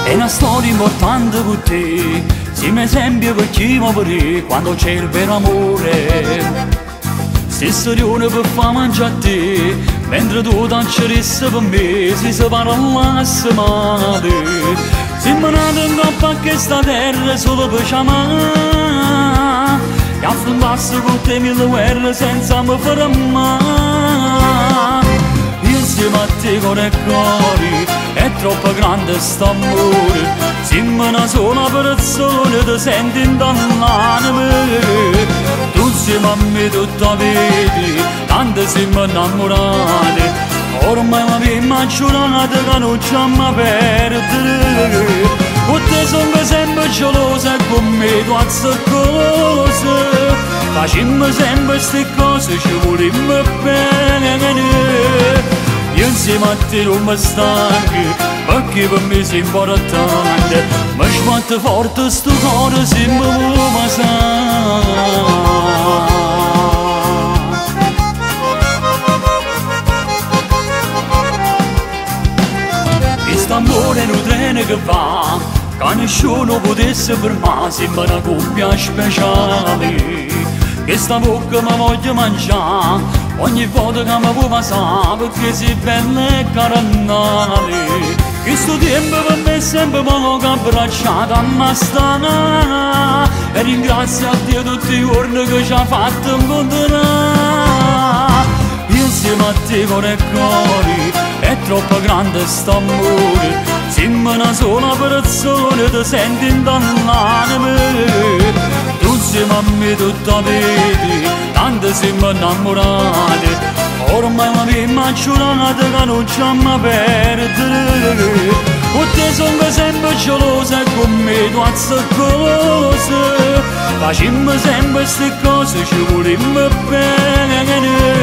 È una storia importante per te, siamo esempio per chi muore quando c'è il vero amore. Stessa rione per far mangiare a te, mentre tu danceresti per me, si parlasse male. Siamo nati in coppa a questa terra solo per chiamare, che affrontassi con te mille guerre senza mi fermare. Insieme a te cuore e cuore, è troppo grande st'amore. Siamo una sola persona, ti senti dall'anima. Tu insieme a me tutta vedi, tanto siamo innamorati. Ormai la prima giornata che non ci amo perdere. Con te sono sempre gelosa e con me tu altre cose. Facciamo sempre queste cose, ci vogliamo bene. Io insieme a te non mi stanco, perché per me sei importante. Mi sbatte forte sto cuore se mi vuoi sa. Quest'amore è un treno che va, che nessuno potesse fermare, sembra una coppia speciale. Questa bocca mi voglio mangiare, ogni volta che mi può passare, perché sei bella e carnale. Questo tempo per me è sempre poco abbracciato a mastana, e ringrazio a Dio tutti i giorni che ci ha fatto incontrare. Insieme a te cuore e cuore, è troppo grande st'amore. Siamo una sola persona, ti senti dall'anima. Tu insieme a me tutta vedi, tanto siamo innamorati. Ormai la prima giornata che non ci amo perdere. Con te sono sempre gelosa e con me tu altre cose. Facciamo sempre queste cose, ci vogliamo bene.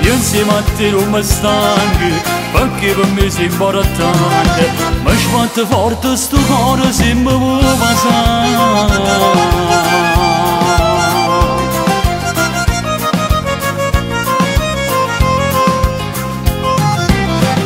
Io insieme a te non mi stanco, perché per me sei importante. Mi sbatte forte sto cuore se mi vuoi passare.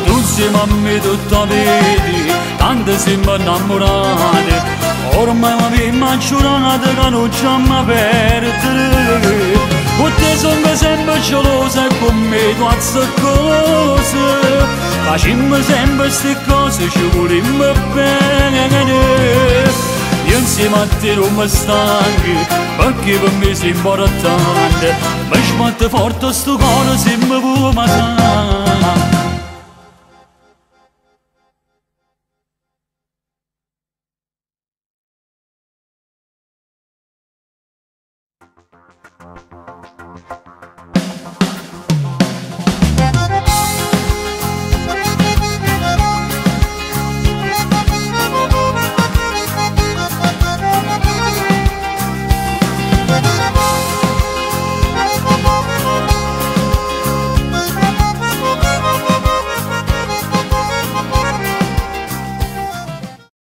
Tu insieme a me tutta vedi, tanto siamo innamorati. Ormai la prima giornata che non ci amo perdere. Con te sono sempre gelosa e con me tu altre cose. Facciamo sempre queste cose, ci vogliamo bene. Io insieme a te non mi stanco, perché per me sei importante. Mi sbatte forte sto cuore se mi vuoi passare.